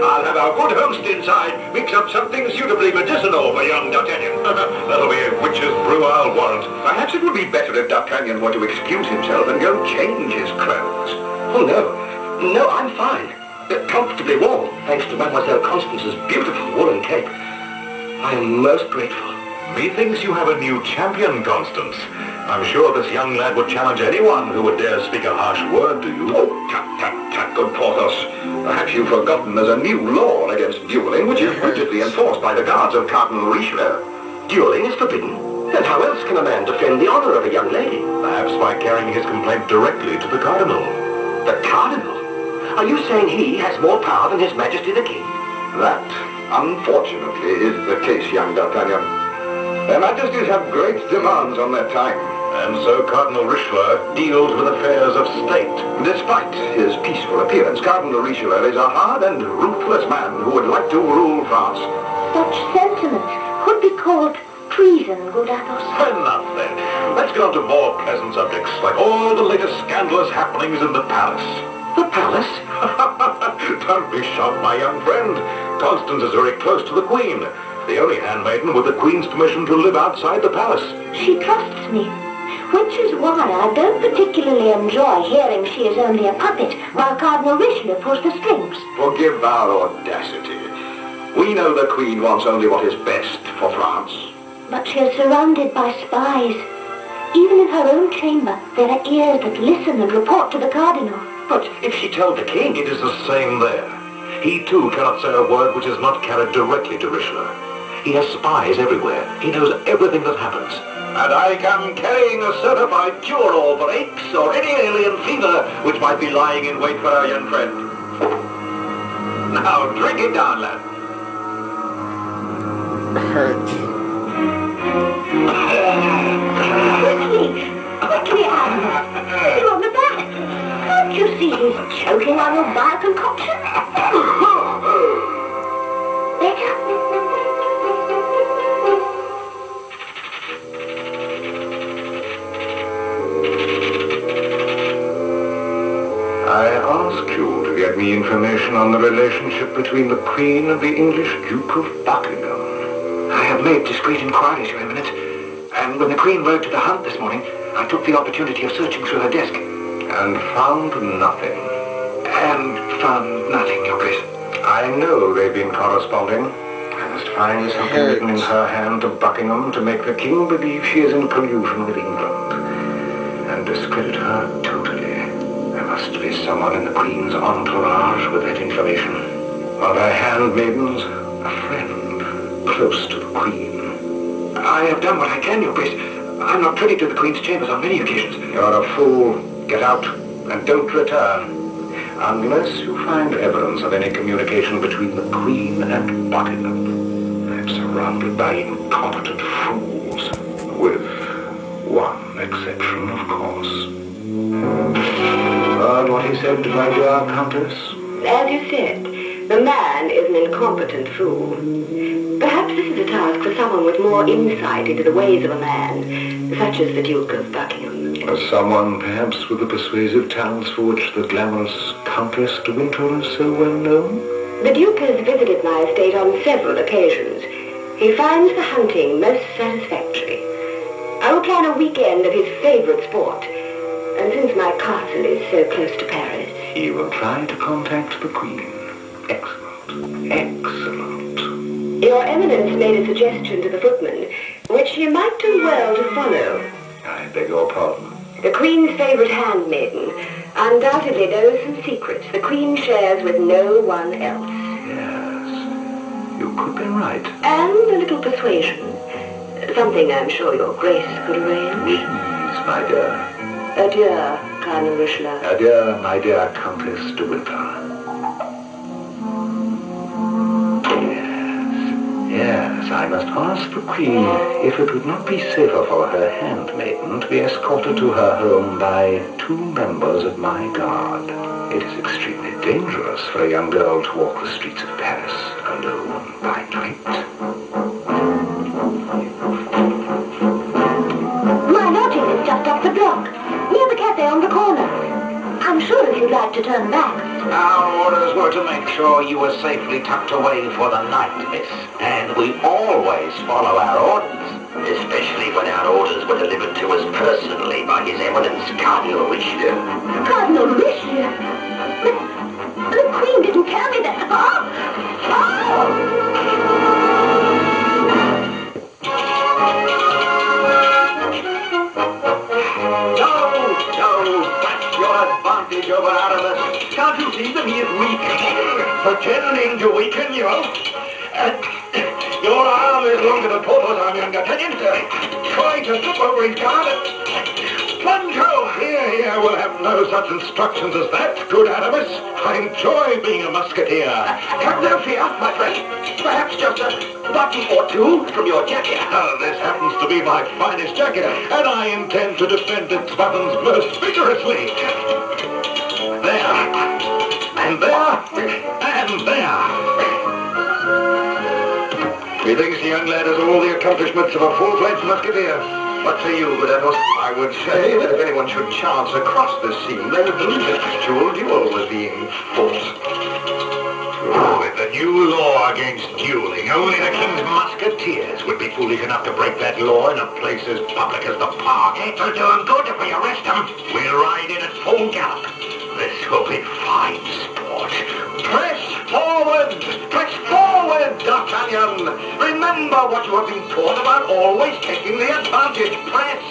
I'll have our good host inside mix up something suitably medicinal for young D'Artagnan. That'll be a witch's brew, I'll warrant. Perhaps it would be better if D'Artagnan were to excuse himself and go change his clothes. Oh, no. No, I'm fine. Comfortably warm, thanks to Mademoiselle Constance's beautiful woolen cape. I am most grateful. Methinks you have a new champion, Constance. I'm sure this young lad would challenge anyone who would dare speak a harsh word to you. Oh, tut, good Porthos. Perhaps you've forgotten there's a new law against dueling, which is rigidly enforced by the guards of Cardinal Richelieu. Dueling is forbidden. And how else can a man defend the honor of a young lady? Perhaps by carrying his complaint directly to the Cardinal. The Cardinal? Are you saying he has more power than His Majesty the King? That, unfortunately, is the case, young D'Artagnan. Their Majesties have great demands on their time. And so Cardinal Richelieu deals with affairs of state. Despite his peaceful appearance, Cardinal Richelieu is a hard and ruthless man who would like to rule France. Such sentiments could be called treason, good Athos. Enough then. Let's get on to more pleasant subjects, like all the latest scandalous happenings in the palace. The palace? Don't be shocked, my young friend. Constance is very close to the Queen, the only handmaiden with the Queen's permission to live outside the palace. She trusts me, which is why I don't particularly enjoy hearing she is only a puppet while Cardinal Richelieu pulls the strings. Forgive our audacity. We know the Queen wants only what is best for France. But she is surrounded by spies. Even in her own chamber, there are ears that listen and report to the Cardinal. But if she told the King... It is the same there. He too cannot say a word which is not carried directly to Richelieu. He has spies everywhere. He knows everything that happens. And I come carrying a certified cure-all for aches or any alien fever which might be lying in wait for our young friend. Now, drink it down, lad. Quickly, Athos. You're on the back. Can't you see he's choking on your vile concoction? Better. I ask you to get me information on the relationship between the Queen and the English Duke of Buckingham. I have made discreet inquiries, Your Eminence. And when the Queen rode to the hunt this morning, I took the opportunity of searching through her desk. And found nothing. And found nothing, Your Grace. I know they've been corresponding. I must find something written in her hand to Buckingham to make the King believe she is in collusion with England. And discredit her totally. There must be someone in the Queen's entourage with that information. One of her handmaidens, a friend, close to the Queen. I have done what I can, Your Grace. I'm not privy to the Queen's chambers on many occasions. You're a fool. Get out and don't return. Unless you find evidence of any communication between the Queen and Buckingham. I'm surrounded by incompetent fools. With one exception, of course. Heard what he said, my dear Countess? As you said, the man is an incompetent fool. Perhaps this is a task for someone with more insight into the ways of a man, such as the Duke of Buckingham. Someone, perhaps, with the persuasive talents for which the glamorous Countess de Winter is so well known? The Duke has visited my estate on several occasions. He finds the hunting most satisfactory. I will plan a weekend of his favorite sport. And since my castle is so close to Paris... He will try to contact the Queen. Excellent. Excellent. Your Eminence made a suggestion to the footman, which he might do well to follow. I beg your pardon. The Queen's favorite handmaiden undoubtedly knows some secrets the Queen shares with no one else. Yes, you could be right. And a little persuasion. Something I'm sure your Grace could arrange. Please, my dear. Adieu, Cardinal Richelieu. Adieu, my dear Countess de Winter. Yes, I must ask the Queen if it would not be safer for her handmaiden to be escorted to her home by 2 members of my guard. It is extremely dangerous for a young girl to walk the streets of Paris alone by night. My lodging is just up the block, near the cafe on the corner. I'm sure if you'd like to turn back. Our orders were to make sure you were safely tucked away for the night, miss. And we always follow our orders. Especially when our orders were delivered to us personally by His Eminence Cardinal Richelieu. Cardinal Richelieu? But the Queen didn't tell me that. No, that's your advantage over Aramis. Can't you see that he is weak? Pretending to weaken you. Your arm is longer than Porthos, I'm young D'Artagnan. Try to slip over his guard. Plancho! Here, we'll have no such instructions as that, good Aramis. I enjoy being a musketeer. Have no fear, my friend. Perhaps just a button or two from your jacket. This happens to be my finest jacket, and I intend to defend its buttons most vigorously. There. And there. And there. Methinks the young lad has all the accomplishments of a full-fledged musketeer. What say you, good Athos? I would say that if anyone should chance across this scene, they would believe an actual duel was being fought. With the new law against dueling, only the King's Musketeers would be foolish enough to break that law in a place as public as the park. It'll do him good if we arrest him. We'll ride in at full gallop. This will be fine sport. Press forward! Press forward, D'Artagnan! Remember what you have been taught about always taking the advantage. Press